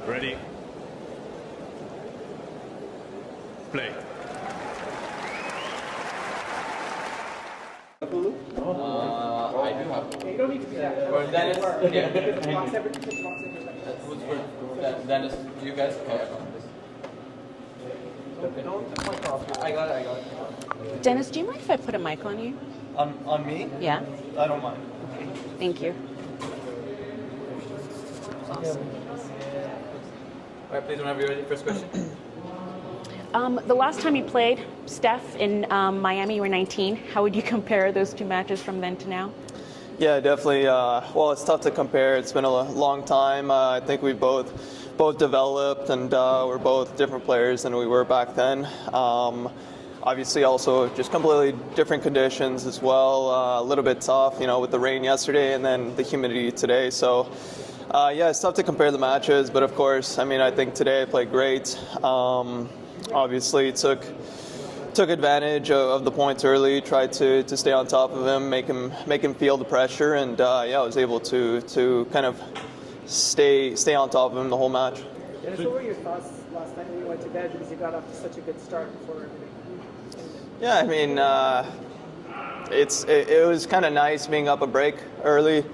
Ready. Play. I do have. You don't need to be that. For Dennis, Who's for Dennis, you guys? Okay, I got it. Dennis, do you mind if I put a mic on you? On me? Yeah. I don't mind. Okay. Thank you. Awesome. All right, please, whenever you're ready. First question. The last time you played, Steph, in Miami, you were 19. How would you compare those two matches from then to now? Yeah, definitely. Well, it's tough to compare. It's been a long time. I think we both developed, and we're both different players than we were back then. Obviously, also just completely different conditions as well. A little bit tough, with the rain yesterday and then the humidity today. So, yeah, it's tough to compare the matches. But of course, I think today I played great. Obviously, took advantage of the points early, tried to stay on top of him, make him feel the pressure, and yeah, I was able to kind of stay on top of him the whole match. Dennis, what were your thoughts last night when you went to bed because you got off to such a good start before everything? Yeah, it was kind of nice being up a break early,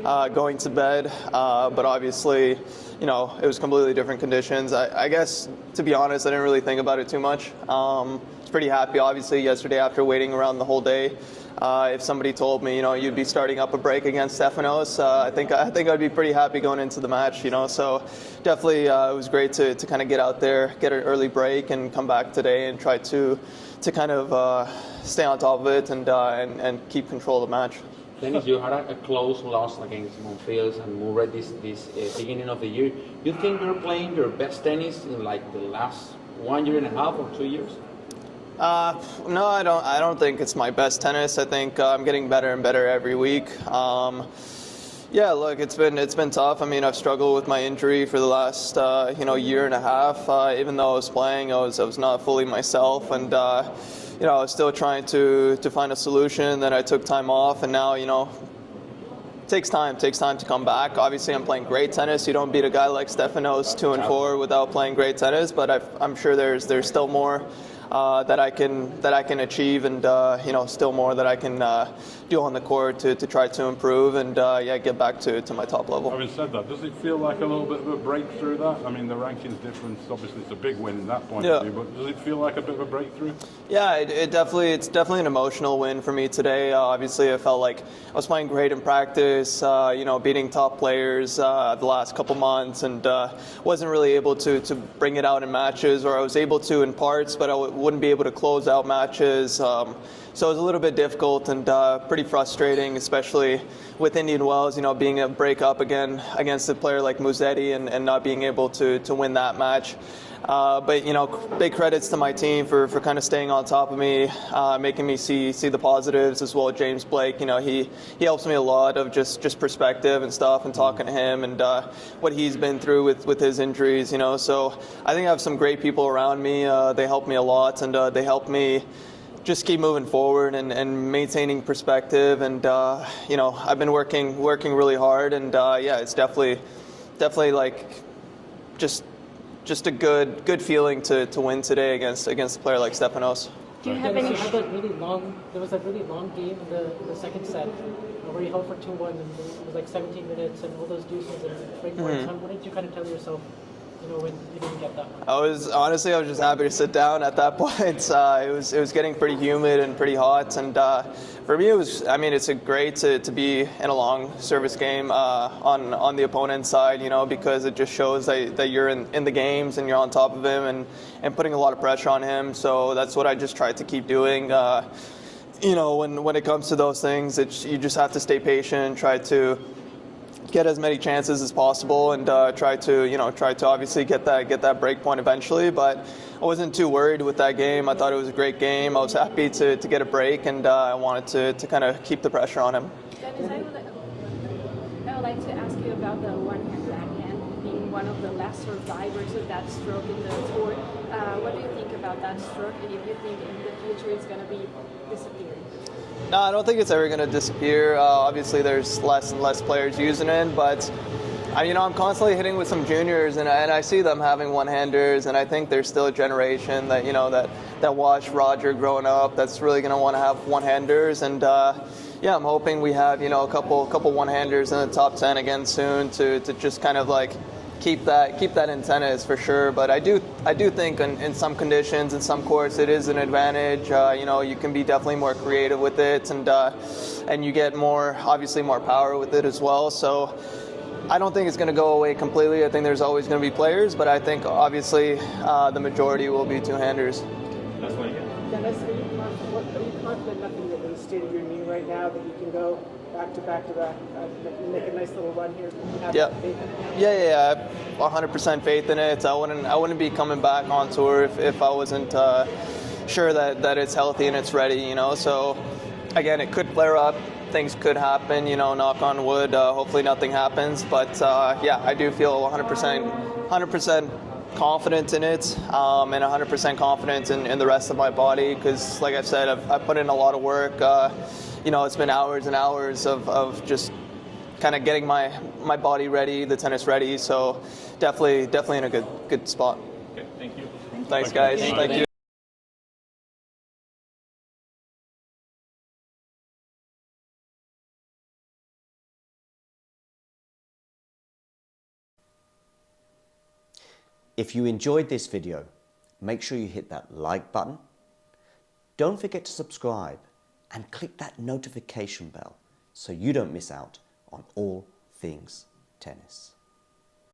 going to bed, but obviously, it was completely different conditions. I guess, to be honest, I didn't really think about it too much. I was pretty happy, obviously, yesterday after waiting around the whole day. If somebody told me, you'd be starting up a break against Stefanos, I think I'd be pretty happy going into the match, So definitely it was great to kind of get out there, get an early break, and come back today and try to kind of stay on top of it and keep control of the match. Denis, you had a close loss against Monfils and Murray this beginning of the year. You think you're playing your best tennis in like the last 1.5 years or 2 years? No, I don't think it's my best tennis. I think I'm getting better and better every week. Yeah, look, it's been tough. I've struggled with my injury for the last year and a half. Even though I was playing, I was not fully myself, and I was still trying to find a solution. Then I took time off, and now takes time to come back. Obviously, I'm playing great tennis. You don't beat a guy like Stefanos 2-4 without playing great tennis. But I'm sure there's still more that I can achieve, and still more that I can do on the court to try to improve and get back to my top level. Having said that, does it feel like a little bit of a breakthrough? The ranking's different. Obviously, it's a big win in that point of view. But does it feel like a bit of a breakthrough? Yeah, it's definitely an emotional win for me today. Obviously, I felt like I was playing great in practice. Beating top players the last couple months, and wasn't really able to bring it out in matches, or I was able to in parts, but I wouldn't be able to close out matches. So it was a little bit difficult and pretty frustrating, especially with Indian Wells, being a break up again against a player like Musetti and not being able to win that match. But big credits to my team for kind of staying on top of me, making me see the positives as well. James Blake, he helps me a lot of just perspective and stuff, and talking to him and what he's been through with his injuries. So I think I have some great people around me. They help me a lot, and they help me just keep moving forward and maintaining perspective. And I've been working really hard, and it's definitely like just a good feeling to win today against a player like Stefanos. Do you have any? There was a really long game in the second set where you held for 2-1, and it was like 17 minutes, and all those deuces and break points. What did you kind of tell yourself, when you didn't get that one? I was just happy to sit down at that point. It was getting pretty humid and pretty hot, and for me it's great to be in a long service game on the opponent's side, because it just shows that you're in the games and you're on top of him and putting a lot of pressure on him. So that's what I just tried to keep doing. When it comes to those things, you just have to stay patient and try to get as many chances as possible, and try to obviously get that break point eventually. But I wasn't too worried with that game. I thought it was a great game. I was happy to get a break, and I wanted to kind of keep the pressure on him. Dennis, I would like to ask you about the one-hand backhand being one of the last survivors of that stroke in the tour. What do you think about that stroke, and if you think in the future it's going to be disappearing? No, I don't think it's ever going to disappear. Obviously, there's less and less players using it, but I'm constantly hitting with some juniors, and I see them having one-handers, and I think there's still a generation that that watched Roger growing up that's really going to want to have one-handers, and I'm hoping we have a couple one-handers in the top 10 again soon to just kind of like keep that in tennis for sure. But I do think in some conditions, in some courts, it is an advantage. You can be definitely more creative with it, and you get obviously more power with it as well. So I don't think it's going to go away completely. I think there's always going to be players, but I think obviously the majority will be two-handers. That's what I get. Dennis, are you confident enough in the state of your knee right now that you can go back to back, make a nice little run here? Yeah, 100% faith in it. I wouldn't be coming back on tour if I wasn't sure that it's healthy and it's ready. So again, it could flare up. Things could happen. Knock on wood. Hopefully nothing happens. But I do feel 100% confident in it, and 100% confident in the rest of my body, because like I said, I've put in a lot of work. It's been hours and hours of just kind of getting my body ready, the tennis ready. So definitely in a good spot. Okay, thank you. Thanks, guys. Thank you. If you enjoyed this video, make sure you hit that like button. Don't forget to subscribe and click that notification bell so you don't miss out on all things tennis.